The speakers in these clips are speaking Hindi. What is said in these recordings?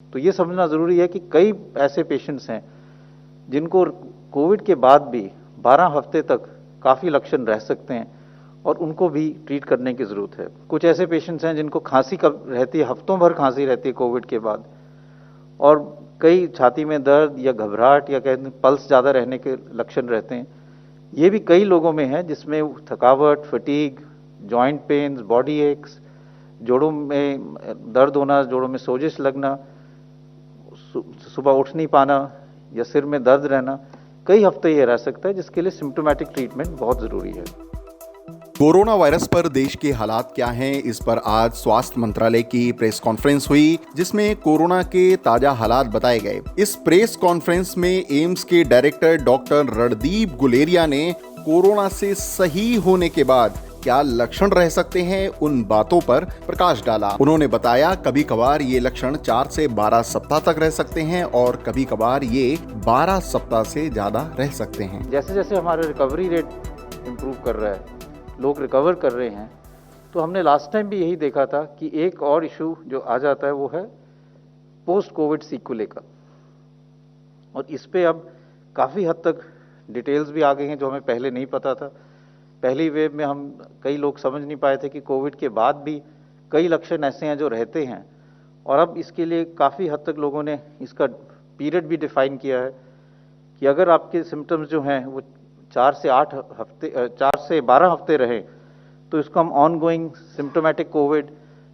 तो ये समझना ज़रूरी है कि कई ऐसे पेशेंट्स हैं जिनको कोविड के बाद भी 12 हफ्ते तक काफ़ी लक्षण रह सकते हैं और उनको भी ट्रीट करने की ज़रूरत है। कुछ ऐसे पेशेंट्स हैं जिनको खांसी कब रहती है, हफ्तों भर खांसी रहती है कोविड के बाद, और कई छाती में दर्द या घबराहट या कहते हैं पल्स ज़्यादा रहने के लक्षण रहते हैं। ये भी कई लोगों में है जिसमें थकावट, fatigue, joint pains, body aches, जोड़ों में दर्द होना, जोड़ों में सोजिश लगना, सुबह उठ नहीं पाना या सिर में दर्द रहना कई हफ्ते ये रह सकता है, जिसके लिए सिम्टोमेटिक ट्रीटमेंट बहुत ज़रूरी है। कोरोना वायरस पर देश के हालात क्या हैं, इस पर आज स्वास्थ्य मंत्रालय की प्रेस कॉन्फ्रेंस हुई, जिसमें कोरोना के ताजा हालात बताए गए। इस प्रेस कॉन्फ्रेंस में एम्स के डायरेक्टर डॉक्टर रणदीप गुलेरिया ने कोरोना से सही होने के बाद क्या लक्षण रह सकते हैं, उन बातों पर प्रकाश डाला। उन्होंने बताया कभी कभार ये लक्षण 4 से 12 सप्ताह तक रह सकते हैं और कभी कभार ये 12 सप्ताह से ज्यादा रह सकते हैं। जैसे जैसे हमारा रिकवरी रेट इम्प्रूव कर रहा है, लोग रिकवर कर रहे हैं, तो हमने लास्ट टाइम भी यही देखा था कि एक और इशू जो आ जाता है वो है पोस्ट कोविड सीक्वले का, और इस पे अब काफ़ी हद तक डिटेल्स भी आ गई हैं जो हमें पहले नहीं पता था। पहली वेव में हम कई लोग समझ नहीं पाए थे कि कोविड के बाद भी कई लक्षण ऐसे हैं जो रहते हैं, और अब इसके लिए काफ़ी हद तक लोगों ने इसका पीरियड भी डिफाइन किया है कि अगर आपके सिम्टम्स जो हैं वो 4 से 12 हफ्ते रहें तो इसको हम ऑन गोइंग सिम्टोमेटिक कोविड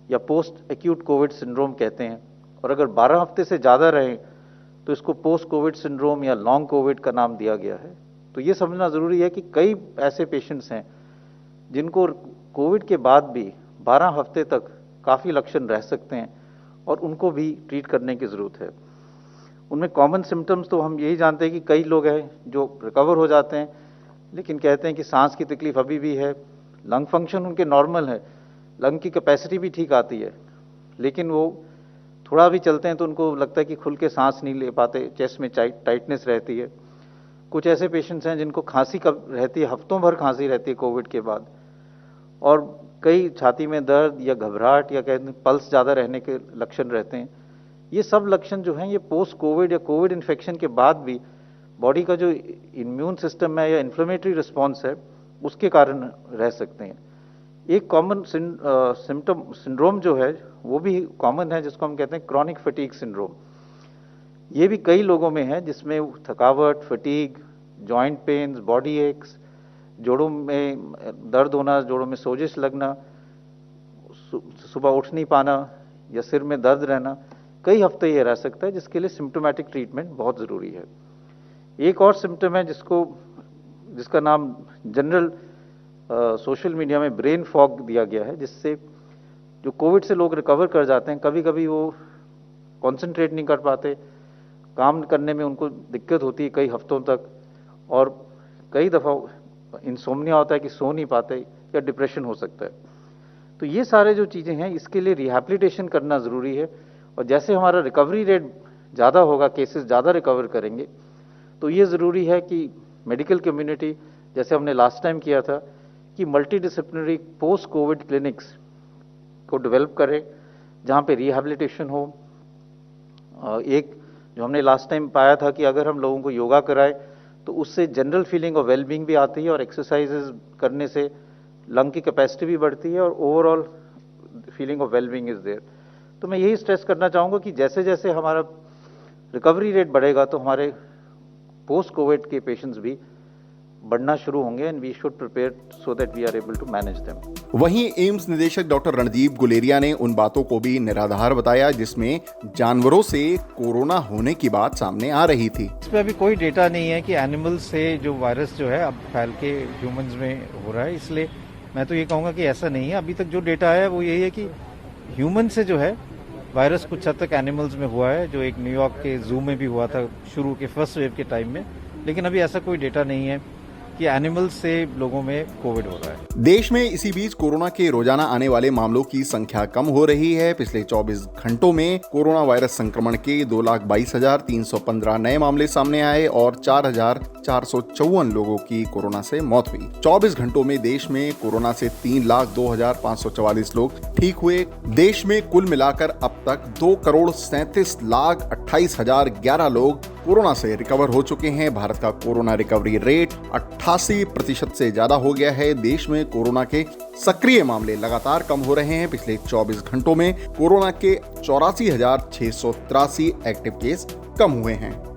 या पोस्ट एक्यूट कोविड सिंड्रोम कहते हैं, और अगर 12 हफ्ते से ज़्यादा रहें तो इसको पोस्ट कोविड सिंड्रोम या लॉन्ग कोविड का नाम दिया गया है। तो ये समझना ज़रूरी है कि कई ऐसे पेशेंट्स हैं जिनको कोविड के बाद भी 12 हफ्ते तक काफ़ी लक्षण रह सकते हैं और उनको भी ट्रीट करने की ज़रूरत है। उनमें कॉमन सिम्टम्स तो हम यही जानते हैं कि कई लोग हैं जो रिकवर हो जाते हैं लेकिन कहते हैं कि सांस की तकलीफ अभी भी है, लंग फंक्शन उनके नॉर्मल है, लंग की कैपेसिटी भी ठीक आती है, लेकिन वो थोड़ा भी चलते हैं तो उनको लगता है कि खुल के सांस नहीं ले पाते, चेस्ट में टाइटनेस रहती है। कुछ ऐसे पेशेंट्स हैं जिनको खांसी कब रहती है, हफ्तों भर खांसी रहती है कोविड के बाद, और कई छाती में दर्द या घबराहट या कहते हैं पल्स ज़्यादा रहने के लक्षण रहते हैं। ये सब लक्षण जो हैं ये पोस्ट कोविड या कोविड इन्फेक्शन के बाद भी बॉडी का जो इम्यून सिस्टम है या इन्फ्लेमेटरी रिस्पॉन्स है उसके कारण रह सकते हैं। एक कॉमन सिंड्रोम जो है वो भी कॉमन है जिसको हम कहते हैं क्रॉनिक फटीग सिंड्रोम। ये भी कई लोगों में है जिसमें थकावट, fatigue, joint pains, body aches, जोड़ों में दर्द होना, जोड़ों में सोजिश लगना, सुबह उठ नहीं पाना या सिर में दर्द रहना कई हफ्ते ये रह सकता है, जिसके लिए सिम्टोमेटिक ट्रीटमेंट बहुत ज़रूरी है। एक और सिम्टम है जिसका नाम जनरल सोशल मीडिया में ब्रेन फॉग दिया गया है, जिससे जो कोविड से लोग रिकवर कर जाते हैं कभी कभी वो कंसंट्रेट नहीं कर पाते, काम करने में उनको दिक्कत होती है कई हफ्तों तक, और कई दफ़ा इंसोम्निया होता है कि सो नहीं पाते, या डिप्रेशन हो सकता है। तो ये सारे जो चीज़ें हैं इसके लिए रिहैबिलिटेशन करना ज़रूरी है, और जैसे हमारा रिकवरी रेट ज़्यादा होगा, केसेस ज़्यादा रिकवर करेंगे, तो ये ज़रूरी है कि मेडिकल कम्युनिटी जैसे हमने लास्ट टाइम किया था कि multi disciplinary post Covid clinics को डेवलप करें जहाँ पे रिहैबिलिटेशन हो। एक जो हमने लास्ट टाइम पाया था कि अगर हम लोगों को योगा कराएं तो उससे जनरल फीलिंग ऑफ वेलबींग भी आती है, और एक्सरसाइजेज करने से लंग की कैपेसिटी भी बढ़ती है और overall feeling of wellbeing is there. तो मैं यही स्ट्रेस करना चाहूँगा कि जैसे जैसे हमारा रिकवरी रेट बढ़ेगा तो हमारे पोस्ट कोविड के पेशेंट्स भी बढ़ना शुरू होंगे, and we should prepare so that we are able to manage them. वहीं एम्स निदेशक डॉक्टर रणदीप गुलेरिया ने उन बातों को भी निराधार बताया जिसमें जानवरों से कोरोना होने की बात सामने आ रही थी। इस पे अभी कोई डेटा नहीं है कि एनिमल से जो वायरस जो है अब फैल के ह्यूमंस में हो रहा है, इसलिए मैं तो ये कहूँगा कि ऐसा नहीं है। अभी तक जो डेटा है वो यही है कि ह्यूमन से जो है वायरस कुछ हद तक एनिमल्स में हुआ है, जो एक न्यूयॉर्क के जू में भी हुआ था शुरू के फर्स्ट वेव के टाइम में, लेकिन अभी ऐसा कोई डेटा नहीं है। कि एनिमल्स से लोगों में कोविड हो रहा है। देश में इसी बीच कोरोना के रोजाना आने वाले मामलों की संख्या कम हो रही है। पिछले 24 घंटों में कोरोना वायरस संक्रमण के 2,22,315 नए मामले सामने आए और 4,454 लोगों की कोरोना से मौत हुई। 24 घंटों में देश में कोरोना से 3,02,544 लोग ठीक हुए। देश में कुल मिलाकर अब तक 2,37,28,011 लोग कोरोना से रिकवर हो चुके हैं। भारत का कोरोना रिकवरी रेट 88% से ज्यादा हो गया है। देश में कोरोना के सक्रिय मामले लगातार कम हो रहे हैं। पिछले 24 घंटों में कोरोना के 84,683 एक्टिव केस कम हुए हैं।